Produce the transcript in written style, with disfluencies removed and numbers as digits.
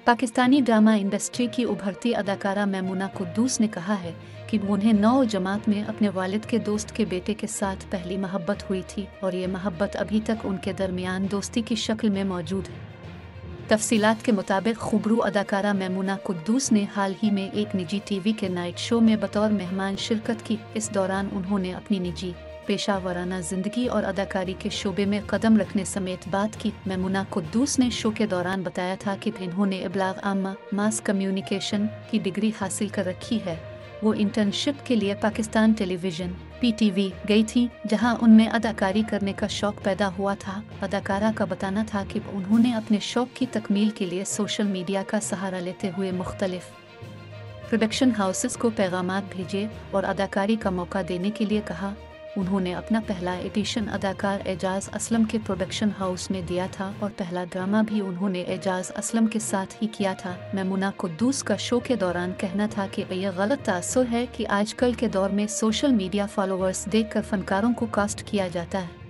Pakistani drama industry की उभरती अदाकारा मैमुना कुद्दूस ने कहा है कि उन्हें 9 जमात में अपने वालिद के दोस्त के बेटे के साथ पहली मोहब्बत हुई थी और ये मोहब्बत अभी तक उनके दरमियान दोस्ती की शक्ल में मौजूद है। तफसीलात के मुताबिक खुबरू अदाकारा मैमुना कुद्दूस ने हाल ही में एक निजी टीवी के नाइट शो में बतौर मेहमान शिरकत की। इस दौरान उन्होंने अपनी निजी पेशावराना जिंदगी और अदाकारी के शोबे में कदम रखने समेत बात की। मैमुना कुद्दूस ने शो के दौरान बताया था कि इन्होंने इब्लाग आम्मा मास कम्युनिकेशन की डिग्री हासिल कर रखी है। वो इंटर्नशिप के लिए पाकिस्तान टेलीविजन PTV गई थी, जहां उनमें अदाकारी करने का शौक पैदा हुआ था। अदाकारा का बताना था कि उन्होंने अपने शौक की तकमील के लिए सोशल मीडिया का सहारा लेते हुए मुख्तलिफ प्रोडक्शन हाउसेस को पैगामात भेजे और अदाकारी का मौका देने के लिए कहा। उन्होंने अपना पहला एडिशन अदाकार एजाज असलम के प्रोडक्शन हाउस में दिया था और पहला ड्रामा भी उन्होंने एजाज असलम के साथ ही किया था। मैमुना कुद्दूस का शो के दौरान कहना था कि यह गलत तासुर है कि आजकल के दौर में सोशल मीडिया फॉलोअर्स देखकर फनकारों को कास्ट किया जाता है।